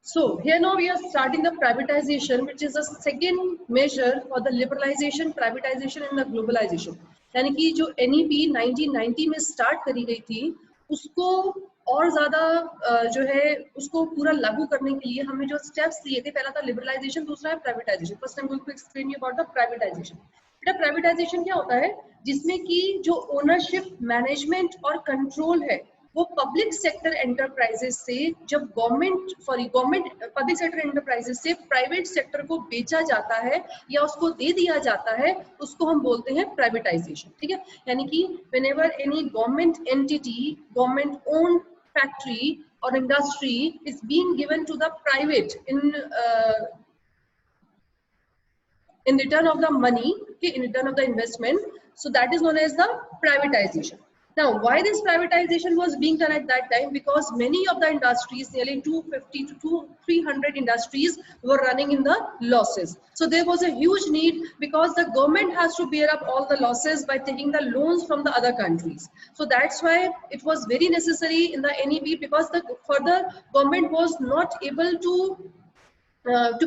So here now we are starting the privatization, which is a second measure for the liberalization, privatization and the globalization. यानी कि जो NEP 1990 में start करी गई थी, उसको और ज्यादा जो है उसको पूरा लागू करने के लिए हमने जो स्टेप्स लिए थे, पहला था लिबरलाइजेशन, दूसरा है privatisation. First I am going to explain you about the privatisation. बेटा प्राइवेटाइजेशन क्या होता है? जिसमें कि जो ओनरशिप, मैनेजमेंट और कंट्रोल है वो पब्लिक सेक्टर एंटरप्राइजेस से, जब गवर्नमेंट पब्लिक सेक्टर एंटरप्राइजेस से प्राइवेट सेक्टर को बेचा जाता है या उसको दे दिया जाता है, उसको हम बोलते हैं प्राइवेटाइजेशन. ठीक है, यानी कि whenever any government entity, government owned factory और industry is being given to the private in return of the money, okay, in return of the investment, so that is known as the privatization. Now why this privatization was being done at that time? Because many of the industries, nearly 250 to 300 industries were running in the losses. So there was a huge need, because the government has to bear up all the losses by taking the loans from the other countries. So that's why it was very necessary in the NEP, because the further government was not able to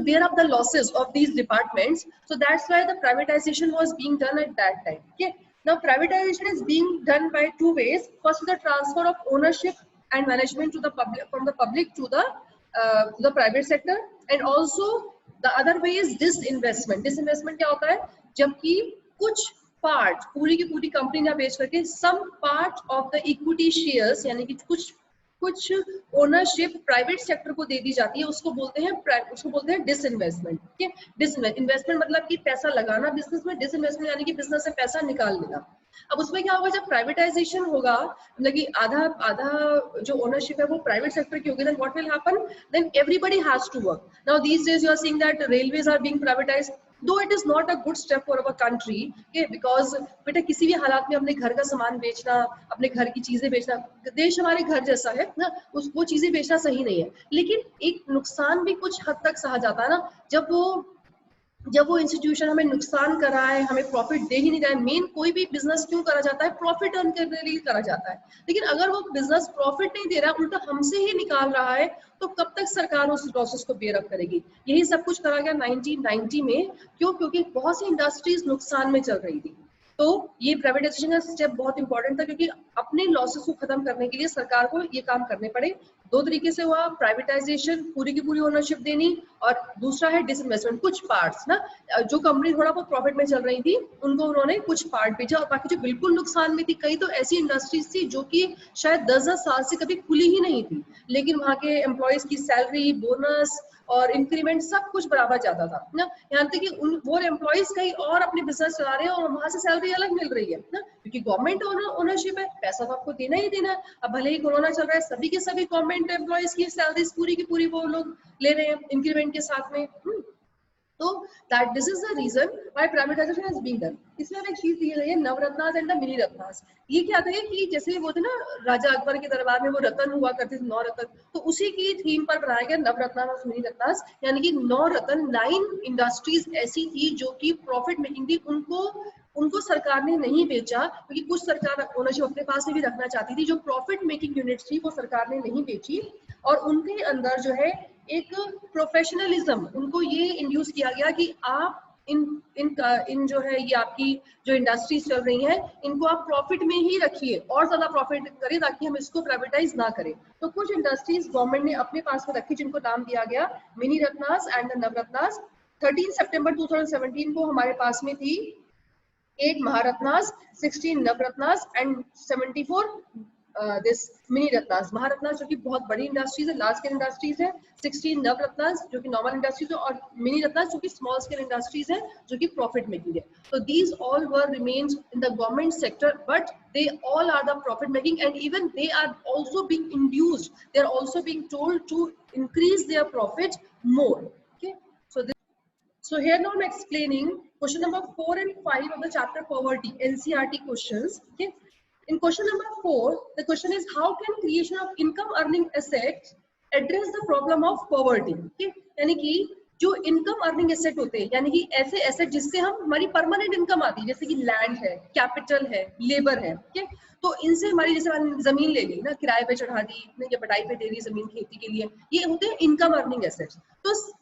bear up the losses of these departments. So that's why the privatization was being done at that time. Okay. Now privatization is being done by two ways. First, the transfer of ownership and management to the public, from the public to the private sector, and also the other way is disinvestment. Disinvestment क्या होता है? जबकि कुछ part पूरी की पूरी company ना बेच करके some part of the equity shares, यानी कि कुछ ओनरशिप प्राइवेट सेक्टर को दे दी जाती है, उसको बोलते हैं डिसइन्वेस्टमेंट. ठीक है, डिसइन्वेस्टमेंट मतलब कि पैसा लगाना बिजनेस में, डिसइन्वेस्टमेंट यानी कि बिजनेस से पैसा निकाल लेना. अब उसमें क्या होगा, जब प्राइवेटाइजेशन होगा, मतलब कि आधा जो ओनरशिप है वो प्राइवेट सेक्टर की होगी, then what will happen, then everybody has to work. Now these days you are seeing that railways are being privatised, though it is not a good step for our country, okay, because बेटा किसी भी हालात में अपने घर का सामान बेचना, अपने घर की चीजें बेचना, देश हमारे घर जैसा है ना, वो चीजें बेचना सही नहीं है. लेकिन एक नुकसान भी कुछ हद तक सहा जाता है ना, जब वो इंस्टीट्यूशन हमें नुकसान कर रहा है, हमें प्रॉफिट दे ही नहीं रहा है. मेन कोई भी बिजनेस क्यों करा जाता है? प्रॉफिट अर्न करने के लिए करा जाता है. लेकिन अगर वो बिजनेस प्रॉफिट नहीं दे रहा है, उल्टा हमसे ही निकाल रहा है, तो कब तक सरकार उस लॉसेस को बेयर अप करेगी? यही सब कुछ करा गया 1990 में. क्यों? क्योंकि बहुत सी इंडस्ट्रीज नुकसान में चल रही थी. तो ये प्राइवेटाइजेशन का स्टेप बहुत इंपॉर्टेंट था, क्योंकि अपने लॉसेस को खत्म करने के लिए सरकार को ये काम करने पड़े. दो तरीके से हुआ, प्राइवेटाइजेशन पूरी की पूरी ओनरशिप देनी, और दूसरा है डिसइन्वेस्टमेंट. कुछ पार्ट्स ना, जो कंपनी थोड़ा बहुत प्रॉफिट में चल रही थी उनको उन्होंने कुछ पार्ट बेचा, और बाकी जो बिल्कुल नुकसान में थी, कई तो ऐसी इंडस्ट्रीज थी जो कि शायद 10-10 साल से कभी खुली ही नहीं थी, लेकिन वहाँ के एम्प्लॉयज की सैलरी, बोनस और इंक्रीमेंट सब कुछ बराबर जाता था ना. यहाँ तक कि वो एम्प्लॉयज कहीं और अपने बिजनेस चला रहे हैं और वहां से सैलरी अलग मिल रही है ना, क्योंकि गवर्नमेंट ओनरशिप है, पैसा तो आपको देना ही देना है. अब भले ही कोरोना चल रहा है, सभी के सभी गवर्नमेंट एम्प्लॉयज की सैलरीज पूरी की पूरी वो लोग ले रहे हैं इंक्रीमेंट के साथ में. तो that this is the reason why privatisation has been done. इसमें एक चीज दी गई है, Navratnas and the mini Ratnas. ये क्या थे कि जैसे वो थे ना, राजा अकबर के दरबार में वो रत्न हुआ करते थे, 9 रत्न, तो उसी की थीम पर बनाया गया नवरत्नास और मिनी रत्नास. यानी कि 9 रत्न, 9 इंडस्ट्रीज ऐसी थी जो कि प्रॉफिट मेकिंग थी. उनको सरकार ने नहीं बेचा, क्योंकि कुछ सरकार ओनरशिप अपने पास में भी रखना चाहती थी. जो प्रॉफिट मेकिंग यूनिट थी वो सरकार ने नहीं बेची, और उनके अंदर जो है एक प्रोफेशनलिज्म, उनको ये इंड्यूस किया गया कि आप इन जो है ये आपकी जो इंडस्ट्रीज चल रही हैं, इनको आप प्रॉफिट में ही रखिए और ज्यादा प्रॉफिट करें, ताकि हम इसको प्राइवेटाइज ना करें. तो कुछ इंडस्ट्रीज गवर्नमेंट ने अपने पास में रखी, जिनको नाम दिया गया मिनी रत्नास एंड नवरत्नास. 13 सितंबर 2017 को हमारे पास में थी 8 महारत्नास, 16 नवरत्नास एंड 74 दिस मिनी रत्नास. महारत्नास जो कि बहुत बड़ी इंडस्ट्रीज है, लार्ज स्केल इंडस्ट्रीज है, 16 नवरत्नास जो कि नॉर्मल इंडस्ट्रीज है, और मिनी रत्नास जो कि स्मॉल स्केल इंडस्ट्रीज है, जो कि प्रॉफिट मेकिंग है. तो these all were remains in the government sector, but they all are the profit making, and even they are also being induced, they are also being told to increase their profit more. Okay, so here now I'm explaining question number 4 and 5 of the chapter poverty, NCERT questions. Okay, in question number 4, the question is, how can creation of income earning assets address the problem of poverty? Okay, यानी कि जो income earning asset होते हैं, यानी कि ऐसे asset जिससे हम हमारी परमानेंट इनकम आती है, जैसे कि लैंड है, कैपिटल है, लेबर है, ठीक है। तो इनसे हमारी, जैसे हमने जमीन ले ली ना, किराए पे चढ़ा दी या बटाई पे दे दी जमीन खेती के लिए, ये होते हैं इनकम अर्निंग एसेट्स।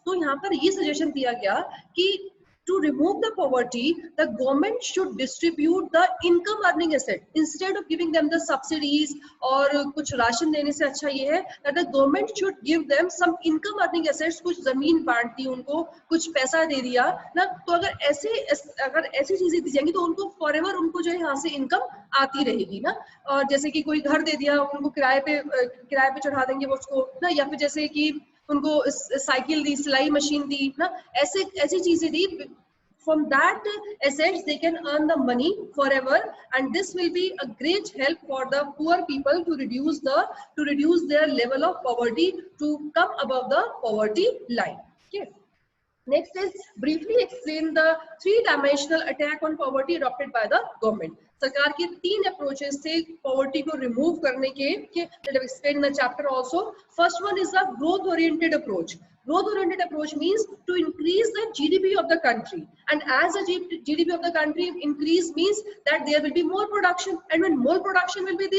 तो यहाँ पर ये सजेशन दिया गया कि to remove the poverty, the government should distribute the income earning asset instead of giving them the subsidies, और कुछ राशन देने से अच्छा ये है that the government should give them some income earning assets, कुछ जमीन बांट दी उनको, कुछ पैसा दे दिया ना। तो अगर ऐसी चीजें दी जाएंगी तो उनको फॉरएवर उनको जो है यहाँ से इनकम आती रहेगी ना। और जैसे कि कोई घर दे दिया उनको, किराए पे चढ़ा देंगे वो उसको ना, या फिर जैसे कि उनको साइकिल दी, सिलाई मशीन दी ना, ऐसी चीजें दी। From that assets they can earn the money forever, and this will be a great help for the poor people to reduce their level of poverty, to come above the poverty line. Okay. Next is briefly explain the three-dimensional attack on poverty adopted by the government. सरकार के 3 approaches थे poverty को remove करने के, explained in the chapter also. First one is the growth oriented approach. Growth oriented approach means to increase the GDP of the country, and as the GDP of the country increase means that there will be more production, and when more production will be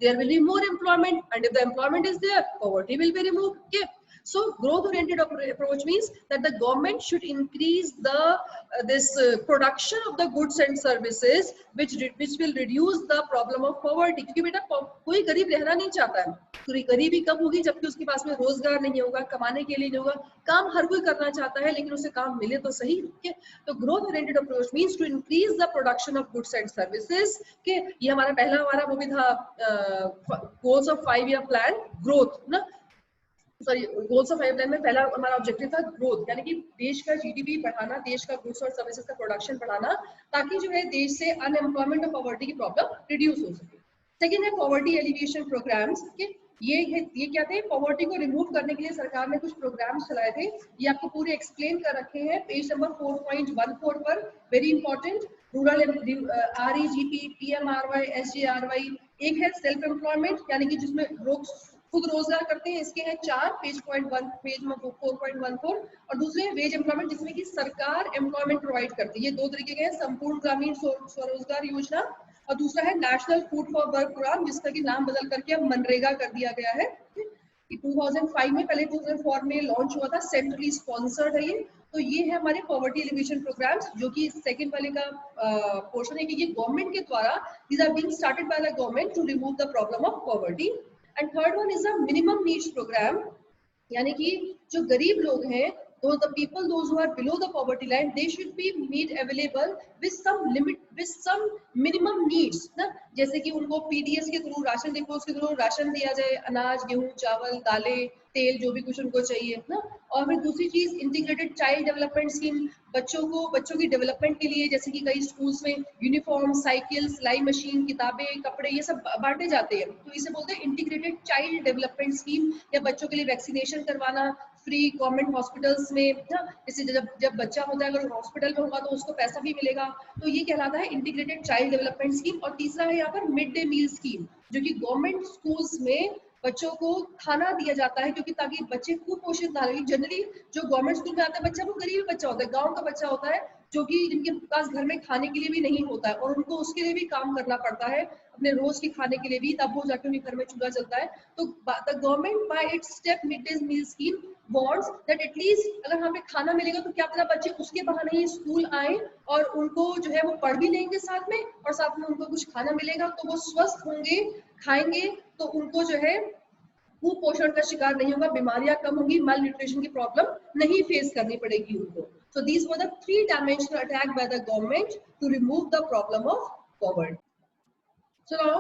there will be more employment, and if the employment is there, poverty will be removed. Okay. So growth oriented approach means that the government should increase the production of the goods and services, which will reduce the problem of poverty. क्योंकि बेटा कोई गरीब रहना नहीं चाहता है, तो गरीबी कब होगी जबकि उसके पास में रोजगार नहीं होगा, कमाने के लिए नहीं होगा। काम हर कोई करना चाहता है लेकिन उसे काम मिले तो सही। तो growth oriented approach means to increase the production of goods and services. के ये हमारा वो भी था goals of 5 year plan growth ना, sorry goals of 5 year plan में पहला हमारा ऑब्जेक्टिव था ग्रोथ, यानी कि देश का जीडीपी बढ़ाना, देश का गुड्स और सर्विसेज का प्रोडक्शन बढ़ाना, ताकि जो है देश से अनएम्प्लॉयमेंट और पॉवर्टी की प्रॉब्लम रिड्यूस हो सके। सेकेंड है पॉवर्टी एलिवेशन प्रोग्राम्स के, ये क्या थे, पॉवर्टी को रिमूव करने के लिए सरकार ने कुछ प्रोग्राम्स चलाए थे, ये आपको पूरे एक्सप्लेन कर रखे हैं पेज नंबर 4.14 पर। Very important, rural REGP, PMRY, SGRY। एक है सेल्फ एम्प्लॉयमेंट, यानी कि जिसमें लोग खुद रोजगार करते हैं, इसके हैं 4, पेज 4.14, और दूसरे है वेज एम्प्लॉयमेंट, जिसमें कि सरकार एम्प्लॉयमेंट प्रोवाइड करती है। ये 2 तरीके के हैं, संपूर्ण ग्रामीण स्वरोजगार योजना, और दूसरा है national food for work programme, जिसका कि नाम बदल करके अब मनरेगा कर दिया गया है। 2005 में, पहले 2004 में लॉन्च हुआ था, सेंट्रली स्पॉन्सर्ड है ये। तो ये है हमारे पॉवर्टी एलिवेशन प्रोग्राम्स, जो कि सेकंड वाले का पोर्शन है कि ये गवर्नमेंट के द्वारा, these are being started by the government to remove the problem of poverty. And third one is a minimum needs programme, यानी कि जो गरीब लोग हैं, the people those who are below the poverty line, they should be made available with some limit, with some minimum needs ना, जैसे कि उनको PDS के थ्रू, राशन डिपोज के थ्रू राशन दिया जाए, अनाज, गेहूं, चावल, दालें, तेल, जो भी कुछ उनको चाहिए ना। और फिर दूसरी चीज इंटीग्रेटेड चाइल्ड डेवलपमेंट स्कीम, बच्चों की डेवलपमेंट के लिए, जैसे कि कई स्कूल्स में यूनिफॉर्म, साइकिल, सिलाई मशीन, किताबें, कपड़े, ये सब बांटे जाते हैं, तो इसे बोलते हैं इंटीग्रेटेड चाइल्ड डेवलपमेंट स्कीम। या बच्चों के लिए वैक्सीनेशन करवाना फ्री गवर्नमेंट हॉस्पिटल्स में ना, जैसे जब बच्चा होता है अगर हॉस्पिटल में होगा तो उसको पैसा भी मिलेगा, तो ये कहलाता है इंटीग्रेटेड चाइल्ड डेवलपमेंट स्कीम। और तीसरा है यहाँ पर मिड डे मील स्कीम, जो कि गवर्नमेंट स्कूल्स में बच्चों को खाना दिया जाता है, क्योंकि ताकि बच्चे कुपोषित ना रहे। जनरली जो गवर्नमेंट स्कूल में आता है बच्चा, वो गरीब बच्चा होता है, गांव का बच्चा होता है, जो कि जिनके पास घर में खाने के लिए भी नहीं होता है, और उनको उसके लिए भी काम करना पड़ता है, अपने रोज के खाने के लिए भी, तब वो जाके उनके घर में चूल्हा चलता है। तो the government by its step mid day meal scheme wants that at least अगर हमें खाना मिलेगा तो क्या पता बच्चे उसके बहाने ही स्कूल आए, और उनको जो है वो पढ़ भी लेंगे साथ में, और साथ में उनको कुछ खाना मिलेगा, तो वो स्वस्थ होंगे, खाएंगे, तो उनको जो है कुपोषण का शिकार नहीं होगा, बीमारियां कम होंगी, माल न्यूट्रिशन की प्रॉब्लम नहीं फेस करनी पड़ेगी उनको। So these were the 3-dimensional attack by the government to remove the problem of poverty. So now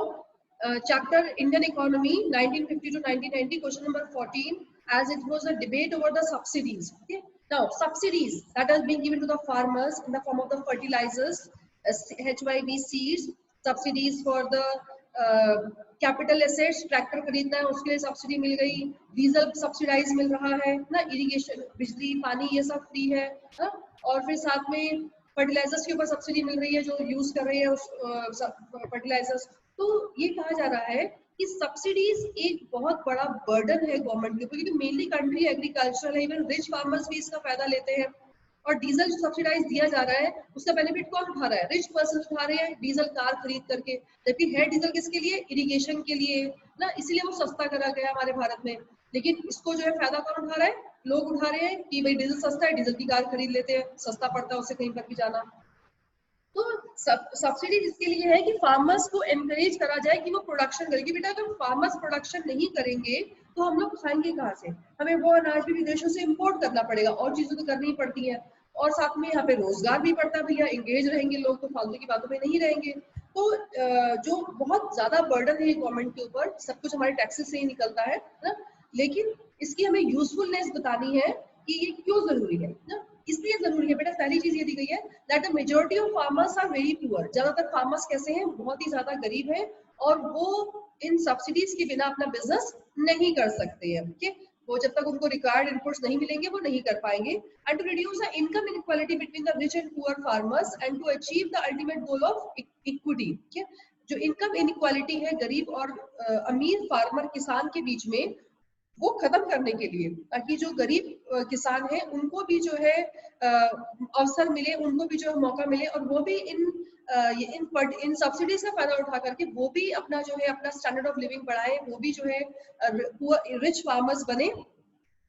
chapter Indian economy 1950 to 1990, question number 14, as it was a debate over the subsidies. Okay, now subsidies that are being given to the farmers in the form of the fertilizers, HYB seeds, subsidies for the capital assets, tractor खरीदना है उसके लिए subsidy मिल गई, diesel subsidise मिल रहा है ना, irrigation, बिजली, पानी, ये सब फ्री है ना, और फिर साथ में फर्टिलाइजर्स के ऊपर सब्सिडी मिल रही है जो यूज कर रहे हैं उस फर्टिलाइजर्स। तो ये कहा जा रहा है कि सब्सिडीज एक बहुत बड़ा बर्डन है गवर्नमेंट के ऊपर, क्योंकि मेनली कंट्री एग्रीकल्चरल है, इवन रिच फार्मर्स भी इसका फायदा लेते हैं। और डीजल जो सब्सिडाइज दिया जा रहा है उसका बेनिफिट कौन उठा रहा है? रिच पर्सन उठा रहे हैं डीजल कार खरीद करके, जबकि है डीजल किसके लिए? इरिगेशन के लिए ना, इसीलिए वो सस्ता करा गया हमारे भारत में। लेकिन इसको जो है फायदा कौन उठा रहा है? लोग उठा रहे हैं कि भाई डीजल सस्ता है, डीजल की कार खरीद लेते हैं, सस्ता पड़ता है उससे कहीं पर भी जाना। तो सब्सिडी इसके लिए है कि फार्मर्स को एनकरेज करा जाए कि वो प्रोडक्शन करें, बेटा अगर फार्मर्स प्रोडक्शन नहीं करेंगे तो हम लोग खाएंगे कहाँ से? हमें वो अनाज भी विदेशों से इंपोर्ट करना पड़ेगा, और चीजें तो करनी ही पड़ती हैं, और साथ में यहाँ पे रोजगार भी पड़ता है भैया, एंगेज रहेंगे लोग तो फालतू की बातों में नहीं रहेंगे। तो जो बहुत ज्यादा बर्डन है गवर्नमेंट के ऊपर, सब कुछ हमारे टैक्सेस से ही निकलता है ना, लेकिन इसकी हमें यूजफुलनेस बतानी है कि ये क्यों जरूरी है ना। इसलिए जरूरी है बेटा, पहली चीज ये दी गई है that the majority of farmers are very poor. ज्यादातर फार्मर्स कैसे हैं? बहुत ही ज्यादा गरीब हैं, और वो इन सब्सिडीज के बिना अपना बिजनेस नहीं कर सकते हैं। ठीक है, वो जब तक उनको रिक्वायर्ड इनपुट्स नहीं मिलेंगे वो नहीं कर पाएंगे। And to reduce the income inequality between the rich and poor farmers and to achieve the ultimate goal of equity. ठीक है, जो इनकम इनइक्वालिटी है गरीब और अमीर फार्मर किसान के बीच में, वो खत्म करने के लिए, ताकि जो गरीब किसान है उनको भी जो है अवसर मिले, उनको भी जो है मौका मिले, और वो भी इन सब्सिडीज का फायदा उठा करके वो भी अपना जो है अपना स्टैंडर्ड ऑफ लिविंग बढ़ाए, वो भी जो है रिच फार्मर्स बने,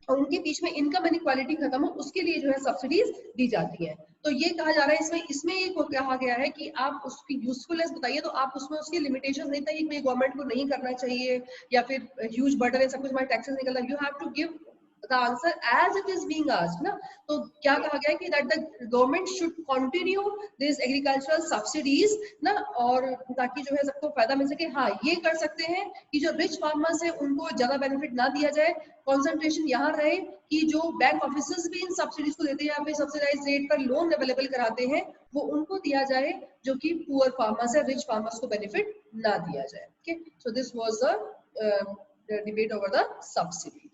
और उनके बीच में इनकम इनइक्वालिटी खत्म हो, उसके लिए जो है सब्सिडीज दी जाती है। तो ये कहा जा रहा है इसमें ये कहा गया है कि आप उसकी यूजफुलनेस बताइए, तो आप उसमें उसकी लिमिटेशन नहीं बताइए कि गवर्नमेंट को नहीं करना चाहिए या फिर ह्यूज बर्डन है, सब कुछ हमारे टैक्सेस निकल रहा है। You have to give the answer as it is being asked ना। तो क्या कहा गया है कि that the government should continue this agricultural subsidies ना, और ताकि जो है सबको फायदा मिल सके। हाँ, ये कर सकते हैं कि जो रिच फार्मर्स है उनको ज्यादा बेनिफिट ना दिया जाए, कंसंट्रेशन यहाँ रहे कि जो बैंक ऑफिसर्स भी इन सब्सिडीज को देते हैं या फिर सब्सिडाइज रेट पर लोन अवेलेबल कराते हैं, वो उनको दिया जाए, जो कि पुअर फार्मर्स है, रिच फार्मर्स को बेनिफिट ना दिया जाए। Okay, so this was the debate over the subsidy.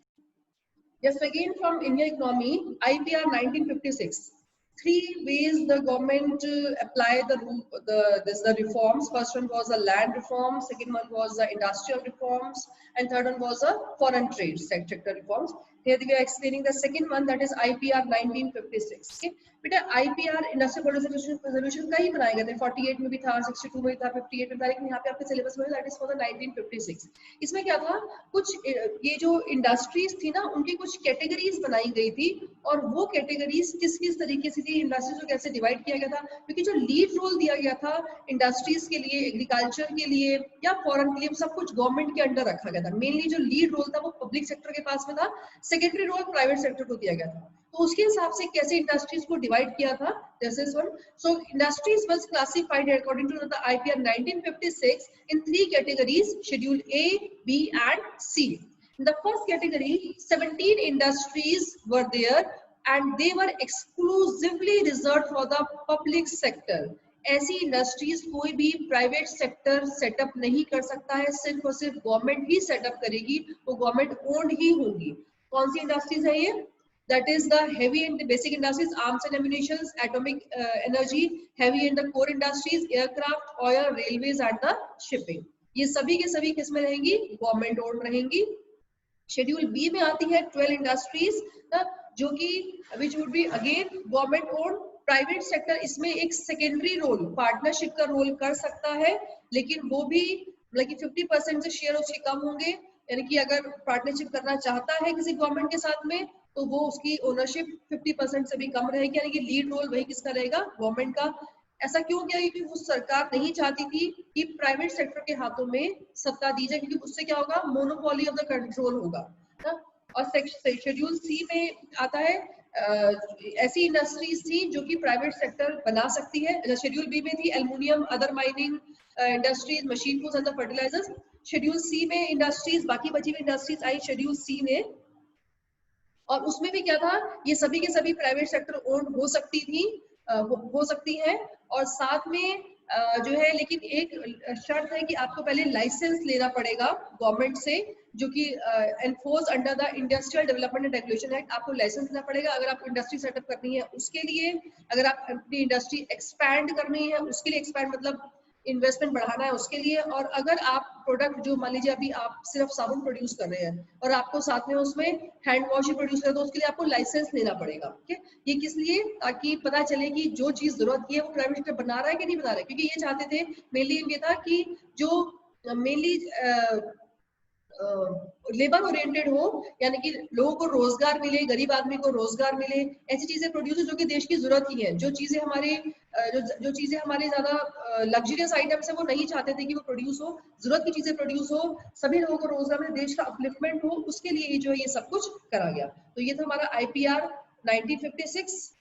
Yes, again from India economy, IPR 1956. Three ways the government apply the reforms. First one was the land reform, second one was the industrial reforms, and third one was the foreign trade sector reforms. Here we are explaining the second one, that is IPR 1956. Okay, बेटा IPR industrial policy resolution का ही बनाए गए थे, 48 में भी था, 62 में था, 58 में था, लेकिन यहाँ पे आपके सिलेबस में दैट इज फॉर द 1956। इसमें क्या था, कुछ ये जो इंडस्ट्रीज थी ना उनकी कुछ कैटेगरीज बनाई गई थी, और वो कैटेगरीज किस किस तरीके से थी, इंडस्ट्रीज को कैसे डिवाइड किया गया था, क्योंकि जो लीड रोल दिया गया था इंडस्ट्रीज के लिए, एग्रीकल्चर के लिए या फॉरेन के लिए, सब कुछ गवर्नमेंट के अंडर रखा गया था। मेनली जो लीड रोल था वो पब्लिक सेक्टर के पास में था, सेकेंडरी रोल प्राइवेट सेक्टर को दिया गया था। तो उसके हिसाब से कैसे इंडस्ट्रीज को डिवाइड किया था, this is one. So industries was classified according to the IPR 1956 in three categories: Schedule A, B and C. In the first category, 17 industries were there and they were exclusively reserved for the public sector. ऐसी industries कोई भी private sector setup नहीं कर सकता है, सिर्फ और सिर्फ गवर्नमेंट ही सेटअप करेगी, वो गवर्नमेंट ओन्ड ही होगी। कौन सी इंडस्ट्रीज है ये? That is the heavy and basic industries, arms and ammunition, atomic energy, heavy and the core industries, aircraft, oil, railways and the shipping. ये सभी के सभी किसमें रहेंगी? गवर्नमेंट ओन्ड रहेंगी। शेड्यूल बी में आती है 12 इंडस्ट्रीज, जो कि which would be again government owned. Private sector इसमें एक सेकेंडरी रोल, पार्टनरशिप का रोल कर सकता है, लेकिन वो भी मतलब 50% से शेयर उसके कम होंगे, यानी कि अगर पार्टनरशिप करना चाहता है किसी गवर्नमेंट के साथ में तो वो उसकी ओनरशिप 50% से भी कम रहेगी, यानी कि लीड रोल वही किसका रहेगा? गवर्नमेंट का। ऐसा क्यों किया? क्योंकि वो सरकार नहीं चाहती थी कि प्राइवेट सेक्टर के हाथों में सत्ता दी जाए, क्योंकि उससे क्या होगा? मोनोपोली ऑफ द कंट्रोल होगा ना। और शेड्यूल सी में आता है ऐसी इंडस्ट्रीज थी जो कि प्राइवेट सेक्टर बना सकती है। शेड्यूल बी में थी aluminium, other mining industries, machine tools and fertilisers. Schedule C में इंडस्ट्रीज, बाकी बची हुई इंडस्ट्रीज आई शेड्यूल सी में, और उसमें भी क्या था, ये सभी के सभी प्राइवेट सेक्टर ओन्ड हो सकती थी, हो सकती है। और साथ में जो है, लेकिन एक शर्त है कि आपको पहले लाइसेंस लेना पड़ेगा गवर्नमेंट से, जो कि enforce under the industrial development and regulation act. आपको लाइसेंस लेना पड़ेगा अगर आपको इंडस्ट्री सेटअप करनी है उसके लिए, अगर आप अपनी इंडस्ट्री एक्सपैंड करनी है उसके लिए। एक्सपैंड मतलब इन्वेस्टमेंट बढ़ाना है उसके लिए। और अगर आप प्रोडक्ट जो मान लीजिए अभी आप सिर्फ साबुन प्रोड्यूस कर रहे हैं और आपको साथ में उसमें हैंड वॉश ही प्रोड्यूस करना, तो उसके लिए आपको लाइसेंस लेना पड़ेगा। ठीक है, ये किस लिए? ताकि पता चले कि जो चीज जरूरत की है वो प्राइवेट सेक्टर बना रहा है कि नहीं बना रहा है। क्योंकि ये चाहते थे मेनली, ये था कि जो मेनली लेबर ओरिएंटेड हो, यानी कि लोगों को रोजगार मिले, गरीब आदमी को रोजगार मिले, ऐसी चीजें प्रोड्यूस हो जो कि देश की जरूरत की है। जो चीजें हमारे जो चीजें हमारे ज्यादा लग्जरियस आइटम्स है वो नहीं चाहते थे कि वो प्रोड्यूस हो, जरूरत की चीजें प्रोड्यूस हो, सभी लोगों को रोजगार मिले, देश का अपलिफ्टमेंट हो, उसके लिए जो है ये सब कुछ करा गया। तो ये था हमारा IPR 1956।